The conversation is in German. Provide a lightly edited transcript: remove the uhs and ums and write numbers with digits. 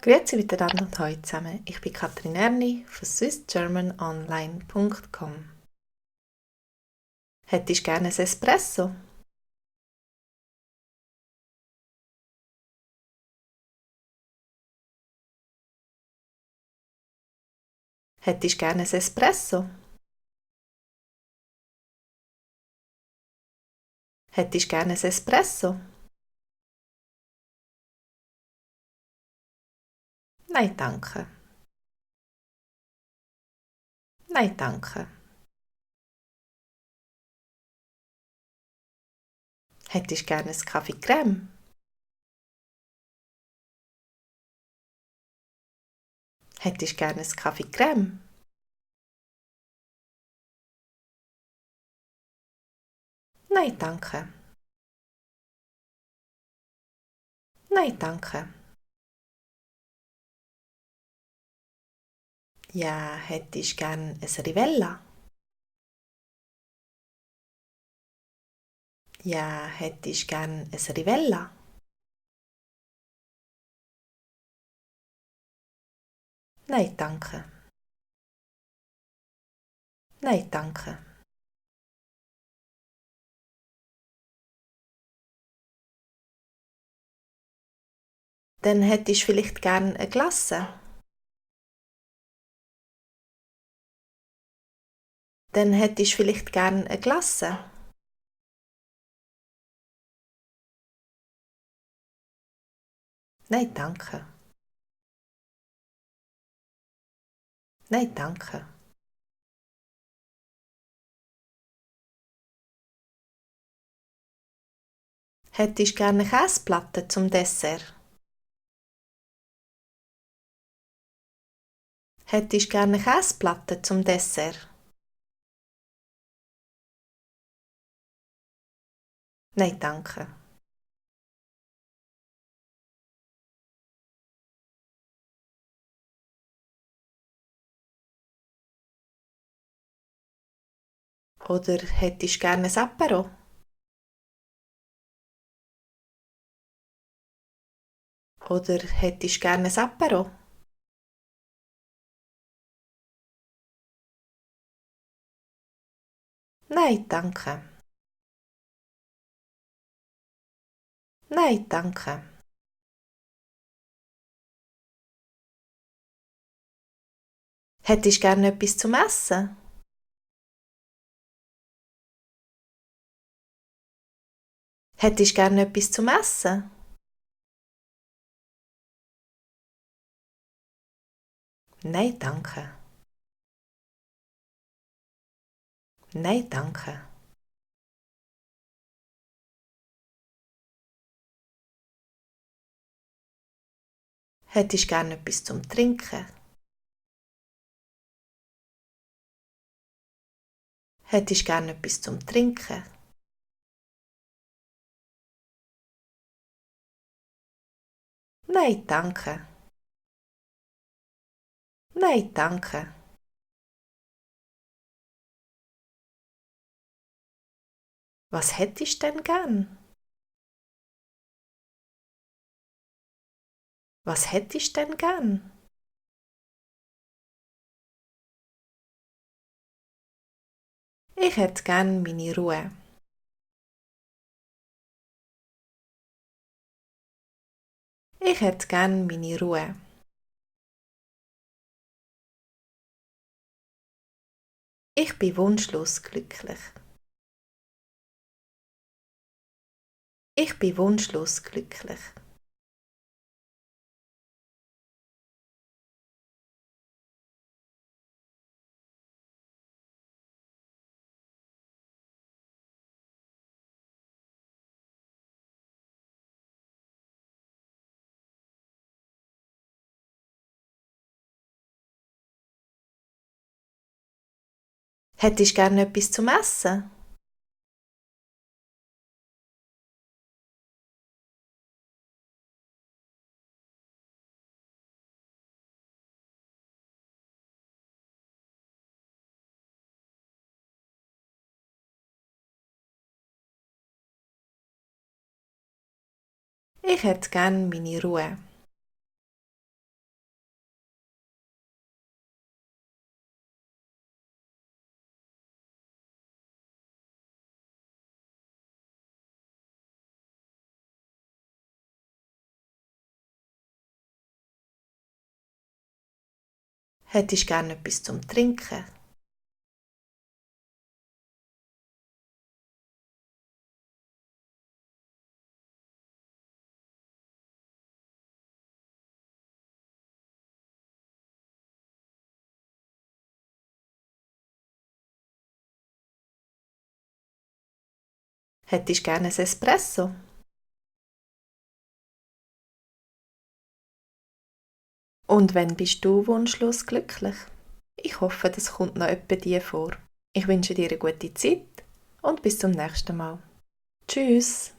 Grüezi miteinander und hallo zusammen. Ich bin Katrin Erni von swissgermanonline.com. Hättest du gerne ein Espresso? Hättest du gerne ein Espresso? Hättest du gerne ein Espresso? Nein, danke. Nein, danke. Hättest du gerne einen Kaffee Creme? Hättest du gerne einen Kaffee Creme? Nein, danke. Nein, danke. Ja, hättest du gerne ein Rivella? Ja, hättest du gerne ein Rivella? Nein, danke. Nein, danke. Dann hättest du vielleicht gerne eine Glasse? Dann hättest du vielleicht gerne eine Glasse? Nein, danke. Nein, danke. Hättest du gerne Käseplatte zum Dessert? Hättest du gerne Käseplatte zum Dessert? Nein, danke. Oder hättest du gerne ein Apero? Oder hättest du gerne ein Apero? Nein, danke. Nein, danke. Hättest du gerne etwas zum Essen? Hättest du gerne etwas zum Essen? Nein, danke. Nein, danke. Hättest du gerne etwas zum Trinken? Hättest du gerne etwas zum Trinken? Nein, danke. Nein, danke. Was hättest du denn gern? Was hättest du denn gern? Ich hätte gern meine Ruhe. Ich hätte gern meine Ruhe. Ich bin wunschlos glücklich. Ich bin wunschlos glücklich. Hättest du gern etwas zum Essen? Ich hätte gern meine Ruhe. Hättest du gerne etwas zum Trinken? Hättest du gerne ein Espresso? Und wenn bist du wunschlos glücklich? Ich hoffe, das kommt noch etwa dir vor. Ich wünsche dir eine gute Zeit und bis zum nächsten Mal. Tschüss!